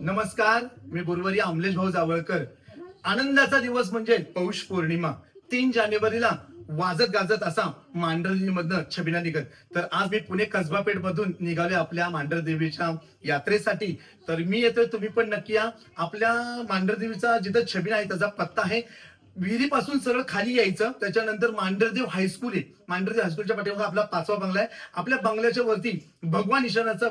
नमस्कार, मी गुरुवारी अमलेश भाऊ जावळकर. आनंदाचा दिवस म्हणजे पौष पौर्णिमा. 3 जानेवारीला वाजत गाजत असा मांढरदेवीमधनं छबिना निघत. तर आज मी पुणे कसबा पेठ मधून निघाले आपल्या मांढरदेवीच्या यात्रेसाठी. तर मी येतोय, तुम्ही पण नक्की या. आपल्या मांढरदेवीचा जिथं छबिना आहे त्याचा पत्ता आहे, विहिरीपासून सरळ खाली यायचं, त्याच्यानंतर मांढरदेव हायस्कूल आहे. मांढरदेव हायस्कूलच्या पाठीमागे आपला 5वा बंगला आहे. आपल्या बंगल्याच्या वरती भगवा निशाणाचा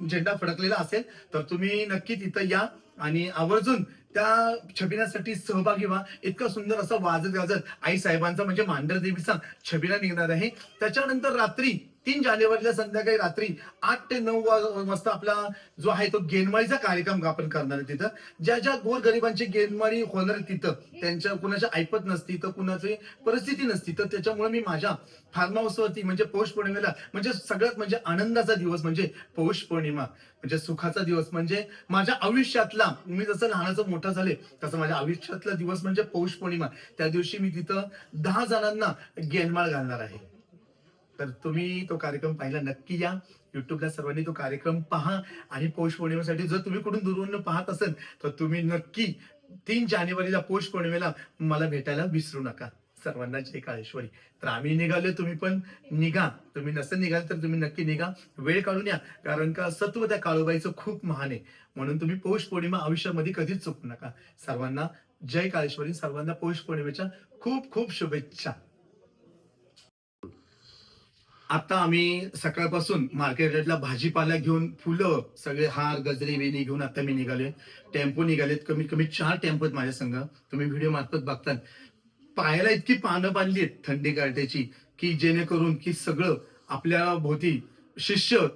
झेंडा फडकलेला असेल. तर तुम्ही नक्की तिथं या आणि आवर्जून त्या छबिन्यासाठी सहभागी व्हा. इतका सुंदर असा वाजत गाजत आई साहेबांचा म्हणजे मांढरदेवीचा छबिना निघणार आहे. त्याच्यानंतर रात्री 3 जानेवारीला संध्याकाळी रात्री 8 ते 9 वाजता आपला जो आहे तो गेनमाळीचा कार्यक्रम आपण करणार आहे. तिथं ज्या ज्या गोरगरिबांची गेनमाळी होणार आहे, तिथं त्यांच्या कुणाच्या ऐपत नसती, तर कुणाची परिस्थिती नसती, तर त्याच्यामुळे मी माझ्या फार्म हाऊसवरती म्हणजे पौष पौर्णिमेला म्हणजे सगळ्यात म्हणजे आनंदाचा दिवस म्हणजे पौष पौर्णिमा, म्हणजे सुखाचा दिवस, म्हणजे माझ्या आयुष्यातला, मी जसं लहानाचं मोठा झाले तसं माझ्या आयुष्यातला दिवस म्हणजे पौष पौर्णिमा. त्या दिवशी मी तिथं 10 जणांना गेनमाळ घालणार आहे. तर तुम्ही तो कार्यक्रम पाहायला नक्की या. युट्यूबला सर्वांनी तो कार्यक्रम पहा. आणि पौष पौर्णिमेसाठी जर तुम्ही कुठून दुरून पाहत असाल तर तुम्ही नक्की 3 जानेवारीला पौष पौर्णिमेला मला भेटायला विसरू नका. सर्वांना जय काळेश्वरी. तर आम्ही निघालो, तुम्ही पण निघा. तुम्ही नसेल निघाल तर तुम्ही नक्की निघा, वेळ काढून या. कारण का सत्व त्या काळूबाईचं खूप महान आहे. म्हणून तुम्ही पौष पौर्णिमा आयुष्यामध्ये कधीच चुकू नका. सर्वांना जय काळेश्वरी. सर्वांना पौष पौर्णिमेच्या खूप खूप शुभेच्छा. आता आम्ही सकाळपासून मार्केटला भाजीपाला घेऊन, फुलं, सगळे हार गजरे वेणी घेऊन आता मी निघाले. टेम्पो निघालेत, कमीत कमी 4 टेम्पो आहेत माझ्या संग. तुम्ही व्हिडिओ मार्फत बघताल. पायाला इतकी पानं बांधली आहेत थंडी गारठ्याची, की जेणेकरून की सगळं आपल्या भोवती शिष्य,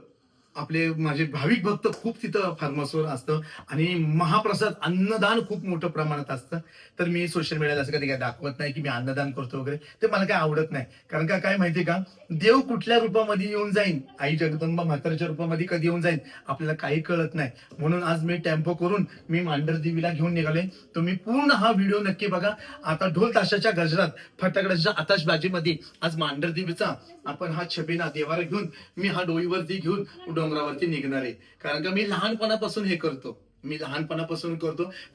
आपले माझे भाविक भक्त खूप तिथं फार्महाऊसवर असतं. आणि महाप्रसाद अन्नदान खूप मोठं प्रमाणात असतं. तर मी सोशल मीडियाला असं कधी काय दाखवत नाही की मी अन्नदान करतो वगैरे, ते मला काय आवडत नाही. कारण का काय माहितीये का, देव कुठल्या रूपामध्ये येऊन जाईन, आई जगदंबा म्हाताऱ्याच्या रूपामध्ये कधी येऊन जाईन आपल्याला काही कळत नाही. म्हणून आज मी टेम्पो करून मी मांढरदेवीला घेऊन निघाले. तुम्ही पूर्ण हा व्हिडिओ नक्की बघा. आता ढोल ताशाच्या गजरात, फटाकड्याच्या आताशबाजीमध्ये आज मांढरदेवीचा आपण हा छबिना देवारा घेऊन मी हा डोईवरती घेऊन डोंगरावरती निघणार आहे. कारण का मी लहानपणापासून हे करतो,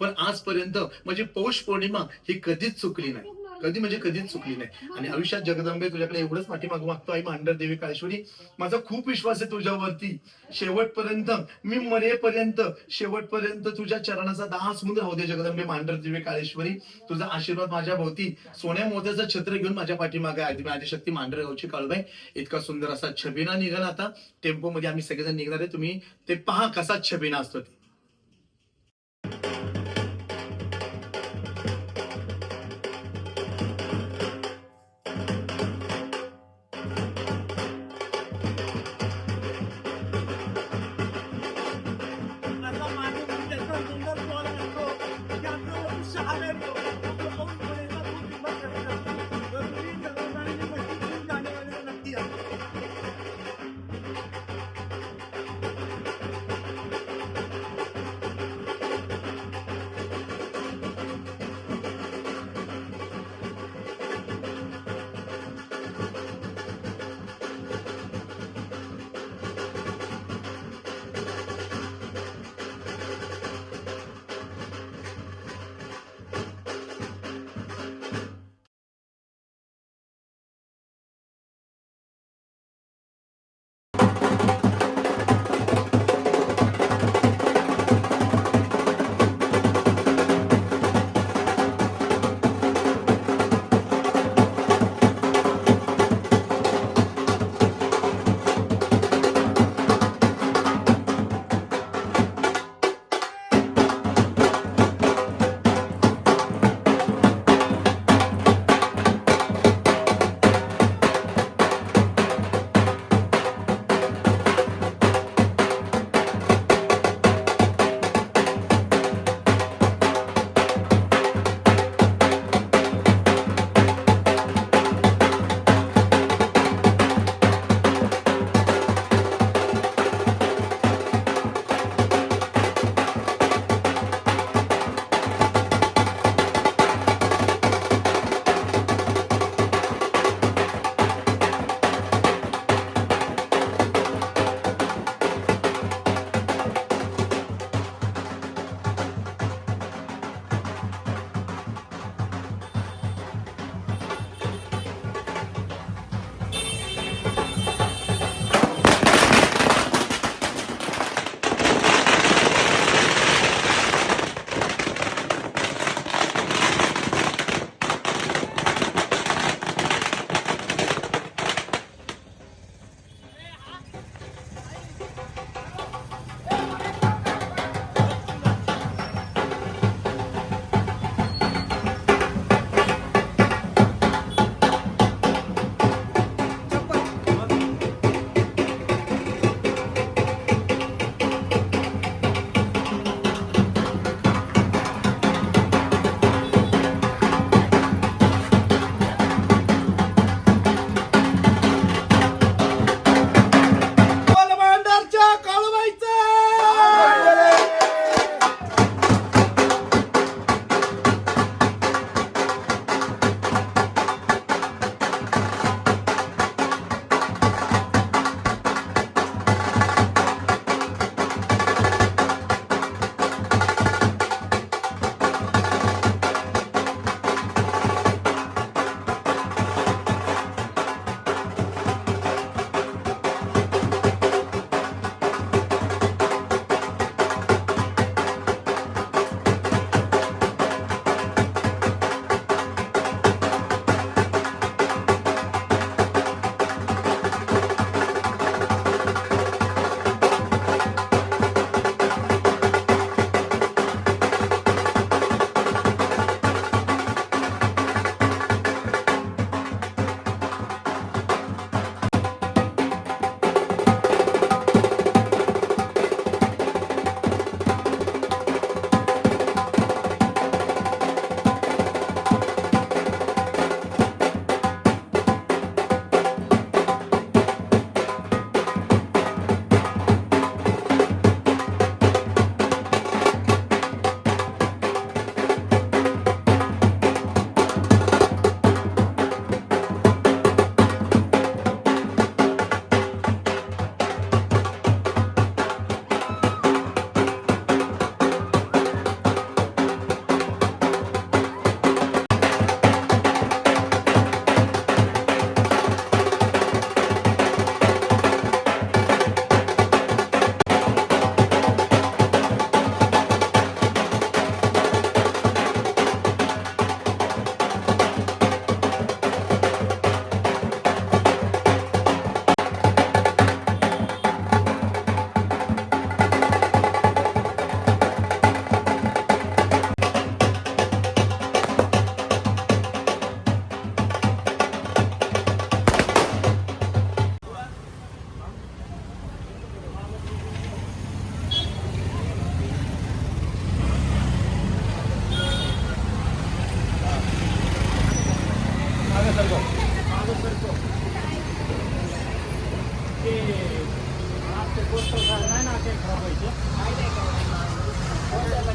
पण आजपर्यंत म्हणजे पौष पौर्णिमा ही कधीच चुकली नाही, कधी म्हणजे कधीच चुकली नाही. आणि आयुष्यात जगदंबे तुझ्याकडे एवढंच पाठीमाग मागतो, आई मांढरदेवी काळेश्वरी, माझा खूप विश्वास आहे तुझ्यावरती. शेवटपर्यंत मी मरेपर्यंत, शेवटपर्यंत तुझ्या चरणाचा दास होऊन राहू दे जगदंबे मांढरदेवी काळेश्वरी. तुझा आशीर्वाद माझ्या भोवती सोन्या मोत्याचं छत्र घेऊन माझ्या पाठीमागे आहे. आदिशक्ती मांढरगावची काळूबाई. इतका सुंदर असा छबिना निघाला. आता टेम्पो मध्ये आम्ही सगळेजण निघणार आहे. तुम्ही ते पहा कसा छबिना असतो ते.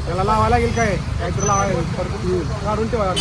त्याला लावायला लागेल काय काहीतरी लावायला काढून ठेवा